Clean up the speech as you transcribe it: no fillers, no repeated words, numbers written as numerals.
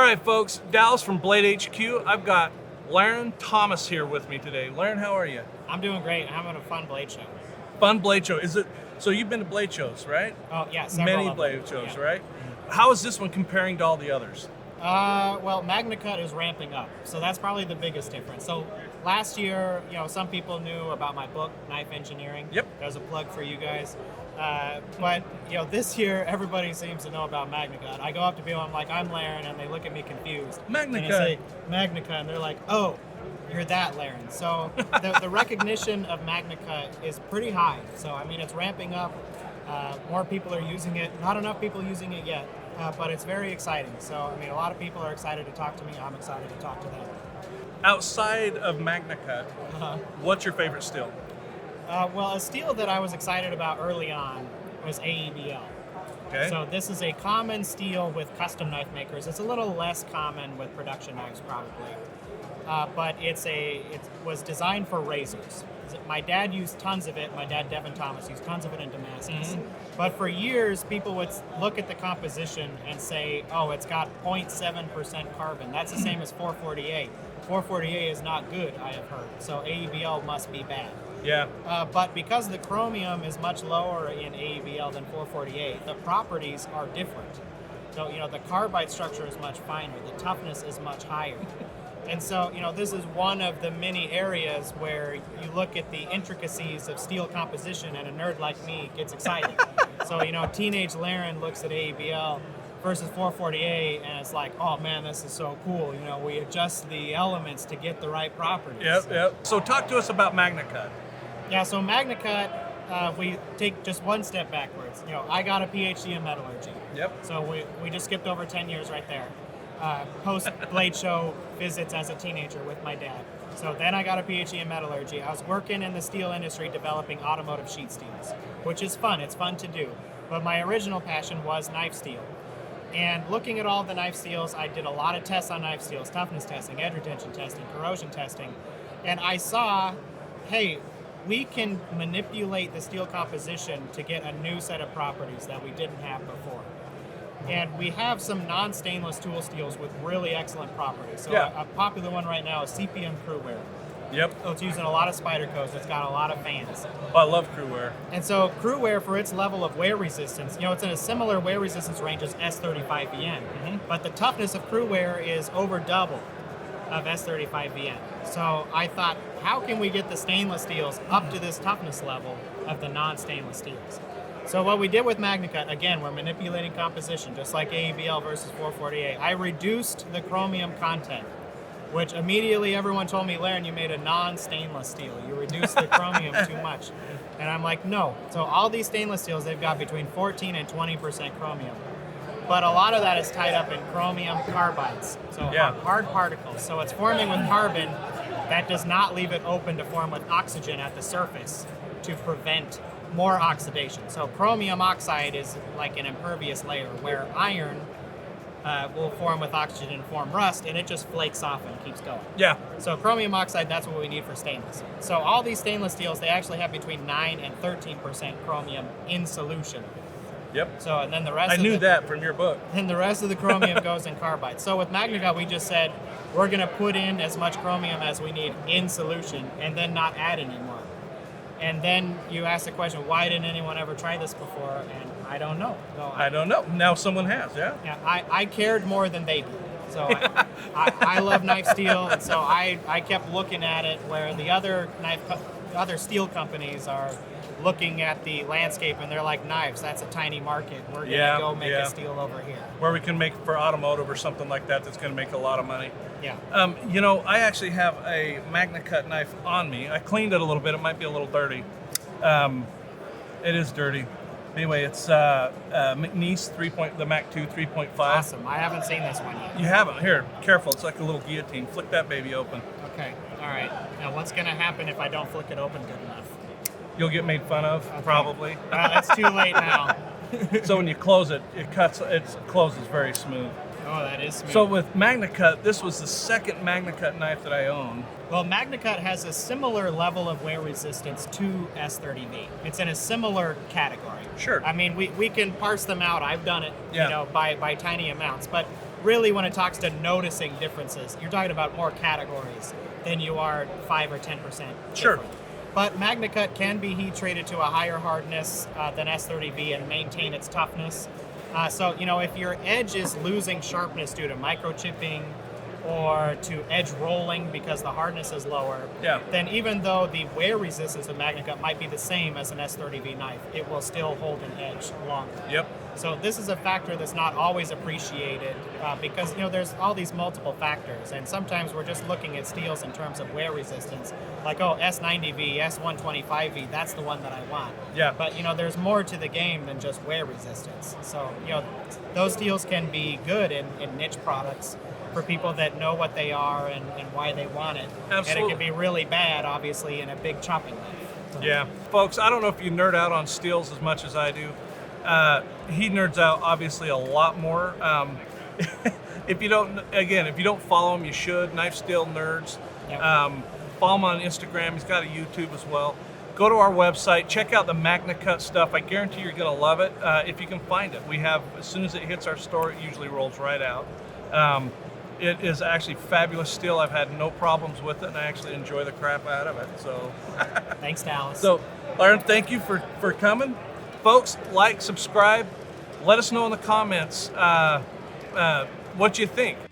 All right, folks, Dallas from Blade HQ. I've got Larrin Thomas here with me today. Larrin, how are you? I'm doing great. I'm having a fun blade show. Fun blade show. Is it? So you've been to blade shows, right? Oh, yeah. Many blade shows, yeah. right? How is this one comparing to all the others? Well, Magnacut is ramping up, so that's probably the biggest difference. So last year, some people knew about my book, Knife Engineering. Yep. There's a plug for you guys. But this year, everybody seems to know about Magnacut. I go up to people, I'm like, I'm Larrin, and they look at me confused. Magnacut. And I say, Magnacut, and they're like, oh, you're that Larrin. So the recognition of Magnacut is pretty high. So, I mean, it's ramping up. More people are using it. Not enough people using it yet, but it's very exciting. So, I mean, a lot of people are excited to talk to me. I'm excited to talk to them. Outside of Magnacut, what's your favorite steel? Well, a steel that I was excited about early on was AEBL. Okay. So this is a common steel with custom knife makers. It's a little less common with production knives, probably. But it was designed for razors. My dad used tons of it. My dad, Larrin Thomas, used tons of it in Damascus. Mm-hmm. But for years, people would look at the composition and say, oh, it's got 0.7% carbon. That's the same as 448. 448 is not good, I have heard. So AEBL must be bad. Yeah. But because the chromium is much lower in AEBL than 448, the properties are different. So, the carbide structure is much finer. The toughness is much higher. And so, this is one of the many areas where you look at the intricacies of steel composition and a nerd like me gets excited. So, teenage Larrin looks at AEBL versus 448 and it's like, oh man, this is so cool. We adjust the elements to get the right properties. Yep. So talk to us about Magnacut. Yeah, so Magnacut, we take just one step backwards. I got a PhD in metallurgy. Yep. So we just skipped over 10 years right there. Post-blade show visits as a teenager with my dad. So then I got a PhD in metallurgy. I was working in the steel industry developing automotive sheet steels, which is fun. It's fun to do. But my original passion was knife steel. And looking at all the knife steels, I did a lot of tests on knife steels, toughness testing, edge retention testing, corrosion testing. And I saw, hey, we can manipulate the steel composition to get a new set of properties that we didn't have before. And we have some non-stainless tool steels with really excellent properties. So yeah. A popular one right now is CPM Crewwear. Yep. So it's using a lot of spider codes. It's got a lot of fans. Oh, I love Crewwear. And so Crewwear, for its level of wear resistance, it's in a similar wear resistance range as S35VN. Mm-hmm. But the toughness of Crewwear is over double of S35VN. So I thought, how can we get the stainless steels up to this toughness level of the non-stainless steels? So what we did with Magnacut, again, we're manipulating composition, just like AEBL versus 448. I reduced the chromium content, which immediately everyone told me, Larrin, you made a non-stainless steel. You reduced the chromium too much. And I'm like, no. So all these stainless steels, they've got between 14 and 20% chromium. But a lot of that is tied up in chromium carbides, so hard particles. So it's forming with carbon. That does not leave it open to form with oxygen at the surface to prevent more oxidation. So chromium oxide is like an impervious layer, where iron will form with oxygen and form rust, and it just flakes off and keeps going. Yeah. So chromium oxide, that's what we need for stainless. So all these stainless steels, they actually have between 9 and 13% chromium in solution. Yep. So, and then the rest I knew that from your book. And the rest of the chromium goes in carbide. So with Magnacut, we just said, we're going to put in as much chromium as we need in solution and then not add anymore. And then you ask the question, why didn't anyone ever try this before? And I don't know. No, I don't know. Now someone has, yeah? Yeah, I cared more than they did. So I love knife steel, and so I kept looking at it where the other steel companies are looking at the landscape and they're like, knives, that's a tiny market. We're going to go make a steel over here. Where we can make for automotive or something like that that's going to make a lot of money. Yeah. I actually have a Magnacut knife on me. I cleaned it a little bit. It might be a little dirty. It is dirty. Anyway, it's McNeese the Mac 2 3.5. Awesome. I haven't seen this one yet. You haven't? Here, careful. It's like a little guillotine. Flick that baby open. Okay. All right. Now, what's going to happen if I don't flick it open good enough? You'll get made fun of, probably. It's too late now. So when you close it, it closes very smooth. Oh, that is smooth. So with Magnacut, this was the second Magnacut knife that I own. Well, Magnacut has a similar level of wear resistance to S30V. It's in a similar category. Sure. I mean, we can parse them out. I've done it, by tiny amounts. But really, when it talks to noticing differences, you're talking about more categories than you are 5 or 10%. Sure. different. But Magnacut can be heat treated to a higher hardness than S30V and maintain its toughness. So, if your edge is losing sharpness due to microchipping or to edge rolling because the hardness is lower, Yeah. then even though the wear resistance of Magnacut might be the same as an S30V knife, it will still hold an edge longer. Yep. So this is a factor that's not always appreciated because there's all these multiple factors, and sometimes we're just looking at steels in terms of wear resistance, like S90V, S125V, that's the one that I want. Yeah. But there's more to the game than just wear resistance. So those steels can be good in niche products for people that know what they are and why they want it. Absolutely. And it can be really bad, obviously, in a big chopping knife. Yeah. Folks, I don't know if you nerd out on steels as much as I do. He nerds out obviously a lot more. If you don't follow him, you should. Knife Steel Nerds. Yep. Follow him on Instagram. He's got a YouTube as well. Go to our website. Check out the Magnacut stuff. I guarantee you're going to love it if you can find it. We have, as soon as it hits our store, it usually rolls right out. It is actually fabulous steel. I've had no problems with it, and I actually enjoy the crap out of it. So, Thanks, Dallas. So, Larrin, thank you for coming. Folks, like, subscribe. Let us know in the comments what you think.